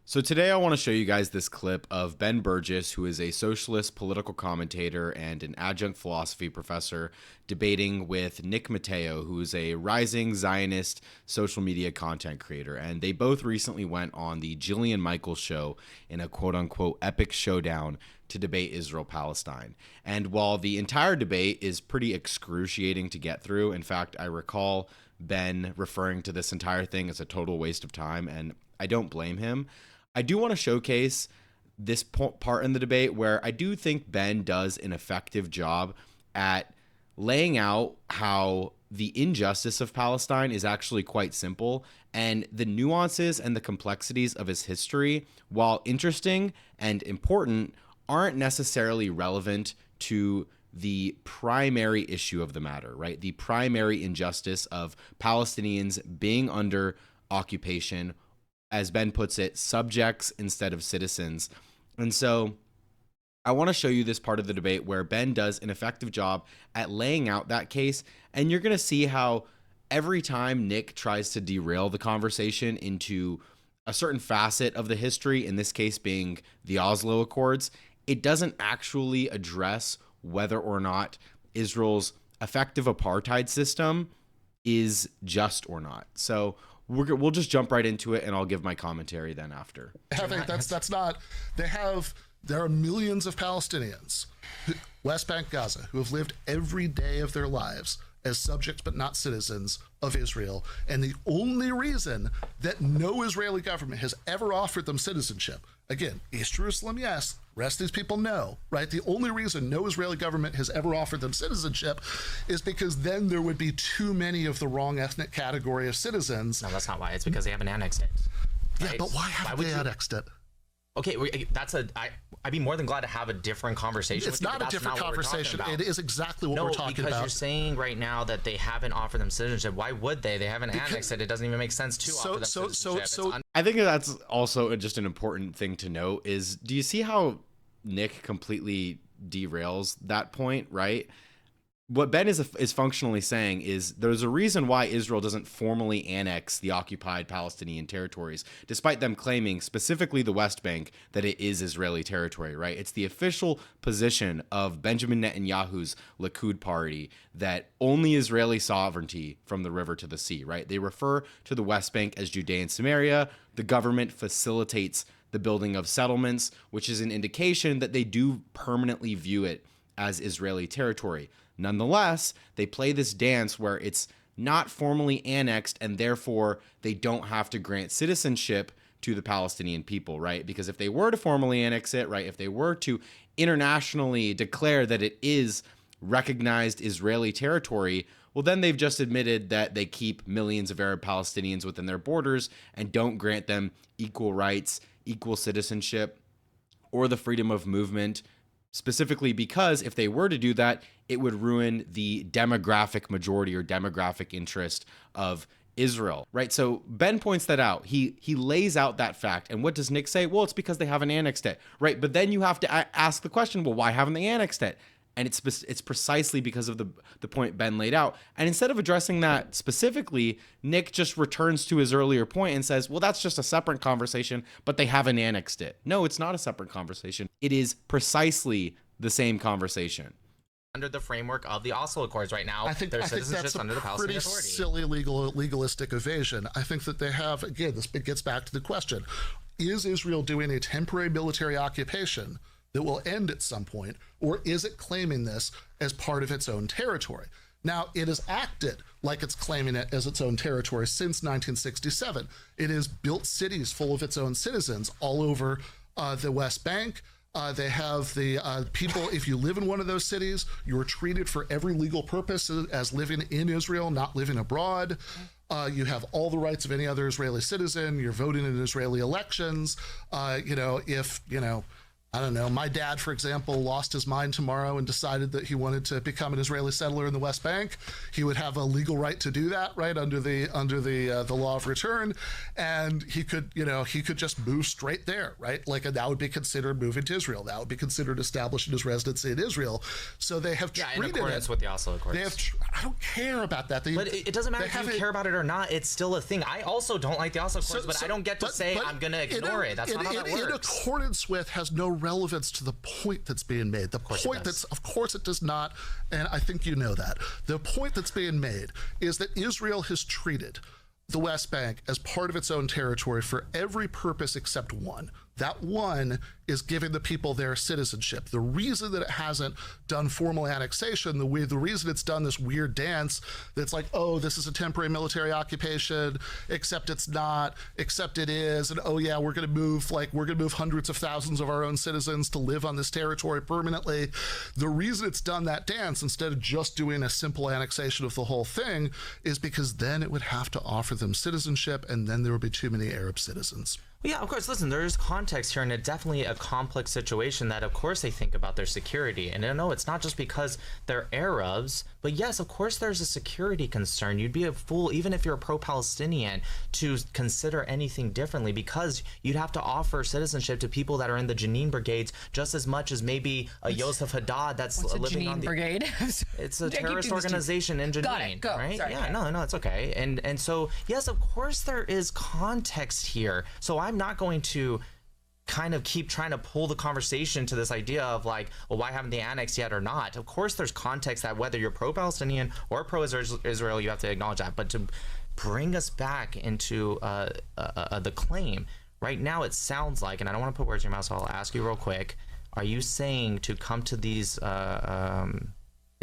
So today I want to show you guys this clip of Ben Burgis, who is a socialist political commentator and an adjunct philosophy professor, debating with Nick Matau, who is a rising Zionist social media content creator. And they both recently went on the Jillian Michael show in a quote-unquote epic showdown to debate Israel-Palestine. And while the entire debate is pretty excruciating to get through, in fact, I recall Ben referring to this entire thing as a total waste of time, and I don't blame him. I do want to showcase this part in the debate where I do think Ben does an effective job at laying out how the injustice of Palestine is actually quite simple, and the nuances and the complexities of his history, while interesting and important, aren't necessarily relevant to the primary issue of the matter, right? The primary injustice of Palestinians being under occupation, as Ben puts it, subjects instead of citizens. And so I want to show you this part of the debate where Ben does an effective job at laying out that case. And you're going to see how every time Nick tries to derail the conversation into a certain facet of the history, in this case being the Oslo Accords, it doesn't actually address whether or not Israel's effective apartheid system is just or not. So we'll just jump right into it, and I'll give my commentary then after. That's not. There are millions of Palestinians, West Bank, Gaza, who have lived every day of their lives as subjects but not citizens of Israel, and the only reason that no Israeli government has ever offered them citizenship, again, East Jerusalem, yes, rest of these people no, right? The only reason no Israeli government has ever offered them citizenship is because then there would be too many of the wrong ethnic category of citizens. No, that's not why. It's because they haven't annexed it. Right? Yeah, but why haven't they annexed it? Okay, I'd be more than glad to have a different conversation. It's not a different conversation. It is exactly what we're talking about. No, because you're saying right now that they haven't offered them citizenship. Why would they? They haven't annexed it. It doesn't even make sense to offer them citizenship. I think that's also just an important thing to note is, do you see how Nick completely derails that point, right? What Ben is functionally saying is there's a reason why Israel doesn't formally annex the occupied Palestinian territories, despite them claiming, specifically the West Bank, that it is Israeli territory, right? It's the official position of Benjamin Netanyahu's Likud party that only Israeli sovereignty from the river to the sea, right? They refer to the West Bank as Judea and Samaria. The government facilitates the building of settlements, which is an indication that they do permanently view it as Israeli territory. Nonetheless, they play this dance where it's not formally annexed, and therefore they don't have to grant citizenship to the Palestinian people, right? Because if they were to formally annex it, right, if they were to internationally declare that it is recognized Israeli territory, well, then they've just admitted that they keep millions of Arab Palestinians within their borders and don't grant them equal rights, equal citizenship, or the freedom of movement, specifically because if they were to do that, it would ruin the demographic majority or demographic interest of Israel, right? So Ben points that out. He lays out that fact. And what does Nick say? Well, it's because they haven't annexed it, right? But then you have to ask the question, well, why haven't they annexed it? And it's precisely because of the point Ben laid out. And instead of addressing that specifically, Nick just returns to his earlier point and says, well, that's just a separate conversation, but they haven't annexed it. No, it's not a separate conversation. It is precisely the same conversation. Under the framework of the Oslo Accords right now, I think that's under the Palestinian Authority. Silly legalistic evasion. I think that they have, again, this gets back to the question, is Israel doing a temporary military occupation that will end at some point, or is it claiming this as part of its own territory? Now, it has acted like it's claiming it as its own territory since 1967. It has built cities full of its own citizens all over the West Bank. They have the people, if you live in one of those cities, you are treated for every legal purpose as living in Israel, not living abroad. You have all the rights of any other Israeli citizen. You're voting in Israeli elections. I don't know, my dad, for example, lost his mind tomorrow and decided that he wanted to become an Israeli settler in the West Bank, he would have a legal right to do that, right, under the law of return, and he could just move straight there, right? Like, and that would be considered moving to Israel. That would be considered establishing his residency in Israel. So they have treated in accordance with the Oslo Accords. I don't care about that. But it doesn't matter if you care about it or not. It's still a thing. I also don't like the Oslo Accords, but I don't get to say I'm going to ignore it. That's not how that works. In accordance with has no relevance to the point that's being made. The point that's, of course it does not, and I think you know that. The point that's being made is that Israel has treated the West Bank as part of its own territory for every purpose except one. That one is giving the people their citizenship. The reason that it hasn't done formal annexation, the reason it's done this weird dance that's like, oh, this is a temporary military occupation, except it's not, except it is, and oh yeah, we're gonna move hundreds of thousands of our own citizens to live on this territory permanently. The reason it's done that dance instead of just doing a simple annexation of the whole thing is because then it would have to offer them citizenship, and then there would be too many Arab citizens. Well, yeah, of course. Listen, there's context here, and it's definitely a complex situation that, of course, they think about their security. And I know it's not just because they're Arabs, but yes, of course, there's a security concern. You'd be a fool, even if you're a pro-Palestinian, to consider anything differently, because you'd have to offer citizenship to people that are in the Jenin brigades just as much as maybe a Yosef Haddad that's living on the brigade. It's a terrorist organization in Jenin. Got it. Go. Right? Sorry, yeah, no, it's okay. And so yes, of course, there is context here. So I'm not going to kind of keep trying to pull the conversation to this idea of like, well, why haven't they annexed yet or not? Of course, there's context that whether you're pro-Palestinian or pro-Israel, you have to acknowledge that. But to bring us back into the claim, right now it sounds like, and I don't want to put words in your mouth, so I'll ask you real quick, are you saying to come to these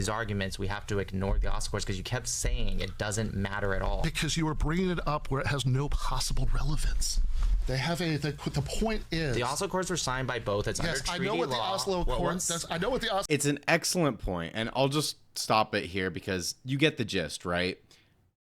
arguments, we have to ignore the Oslo Accords because you kept saying it doesn't matter at all? Because you were bringing it up where it has no possible relevance. They have the point is the Oslo Accords were signed by both. It's under treaty law. I know what the Oslo Accords. I know what the Oslo. It's an excellent point, and I'll just stop it here because you get the gist, right?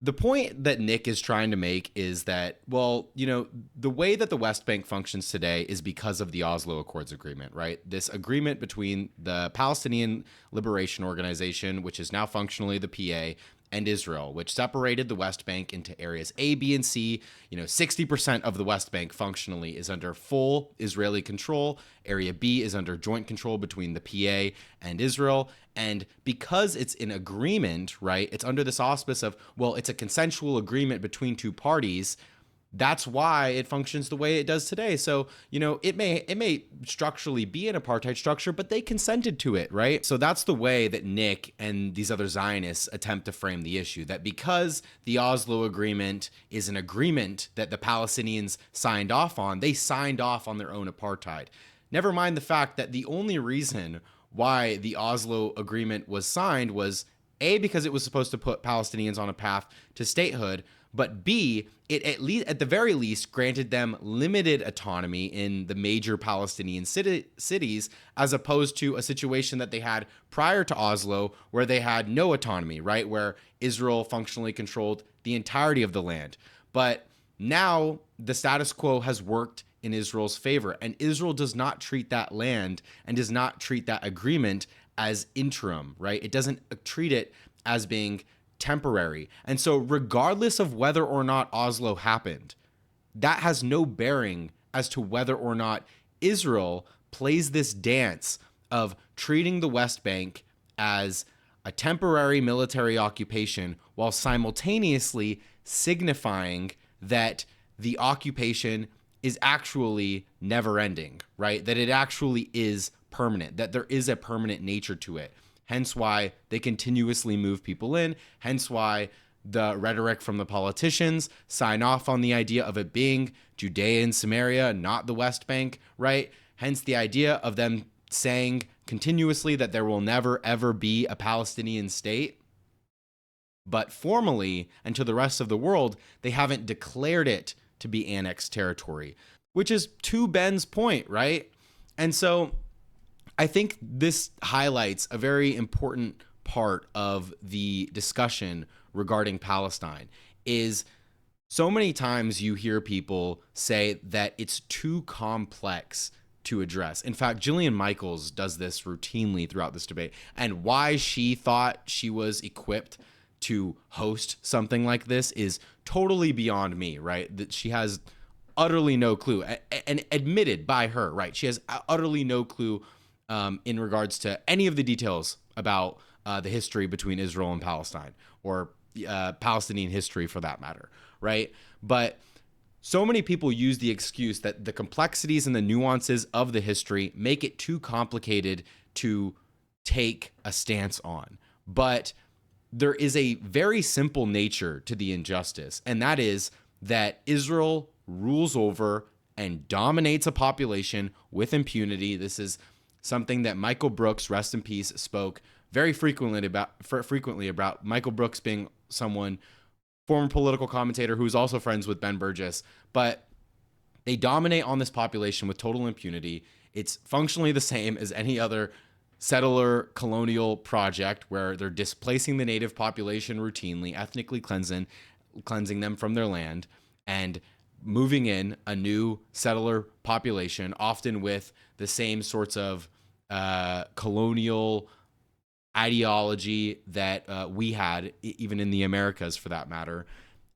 The point that Nick is trying to make is that, well, you know, the way that the West Bank functions today is because of the Oslo Accords agreement, right? This agreement between the Palestinian Liberation Organization, which is now functionally the PA, and Israel, which separated the West Bank into areas A, B, and C. 60% of the West Bank functionally is under full Israeli control. Area B is under joint control between the PA and Israel. And because it's an agreement, right, it's under this auspice of, well, it's a consensual agreement between two parties. That's why it functions the way it does today. So, it may structurally be an apartheid structure, but they consented to it, right? So that's the way that Nick and these other Zionists attempt to frame the issue, that because the Oslo Agreement is an agreement that the Palestinians signed off on, they signed off on their own apartheid. Never mind the fact that the only reason why the Oslo Agreement was signed was A, because it was supposed to put Palestinians on a path to statehood, but B, it at the very least granted them limited autonomy in the major Palestinian cities, as opposed to a situation that they had prior to Oslo where they had no autonomy, right? Where Israel functionally controlled the entirety of the land. But now the status quo has worked in Israel's favor, and Israel does not treat that land and does not treat that agreement as interim, right? It doesn't treat it as being temporary. And so regardless of whether or not Oslo happened, that has no bearing as to whether or not Israel plays this dance of treating the West Bank as a temporary military occupation while simultaneously signifying that the occupation is actually never ending, right? That it actually is permanent, that there is a permanent nature to it. Hence why they continuously move people in. Hence why the rhetoric from the politicians sign off on the idea of it being Judea and Samaria, not the West Bank, right? Hence the idea of them saying continuously that there will never, ever be a Palestinian state. But formally, and to the rest of the world, they haven't declared it to be annexed territory, which is to Ben's point, right? And so I think this highlights a very important part of the discussion regarding Palestine. Is so many times you hear people say that it's too complex to address. In fact, Jillian Michaels does this routinely throughout this debate. And why she thought she was equipped to host something like this is totally beyond me, right? That she has utterly no clue, and admitted by her, right? She has utterly no clue in regards to any of the details about the history between Israel and Palestine, or Palestinian history for that matter, right? But so many people use the excuse that the complexities and the nuances of the history make it too complicated to take a stance on. But there is a very simple nature to the injustice, and that is that Israel rules over and dominates a population with impunity. This is something that Michael Brooks, rest in peace, spoke very frequently about. Michael Brooks being someone, former political commentator who's also friends with Ben Burgis, but they dominate on this population with total impunity. It's functionally the same as any other settler colonial project where they're displacing the native population routinely, ethnically cleansing them from their land, and moving in a new settler population, often with the same sorts of colonial ideology that we had, even in the Americas for that matter.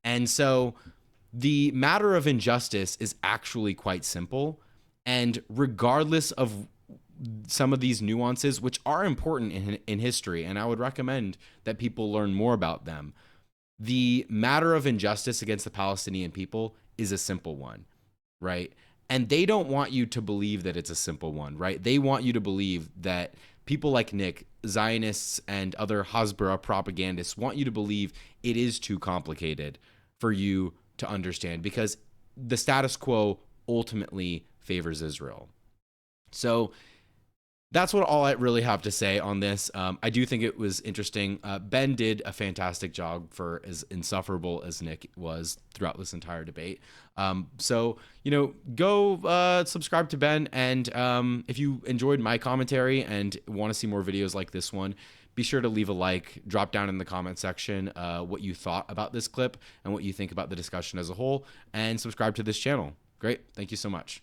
And so the matter of injustice is actually quite simple. And regardless of some of these nuances, which are important in history, and I would recommend that people learn more about them, the matter of injustice against the Palestinian people is a simple one, right? And they don't want you to believe that it's a simple one, right? They want you to believe that people like Nick, Zionists, and other Hasbara propagandists want you to believe it is too complicated for you to understand, because the status quo ultimately favors Israel. So that's all I really have to say on this. I do think it was interesting. Ben did a fantastic job for as insufferable as Nick was throughout this entire debate. So, go subscribe to Ben. And if you enjoyed my commentary and want to see more videos like this one, be sure to leave a like, drop down in the comment section what you thought about this clip and what you think about the discussion as a whole, and subscribe to this channel. Great. Thank you so much.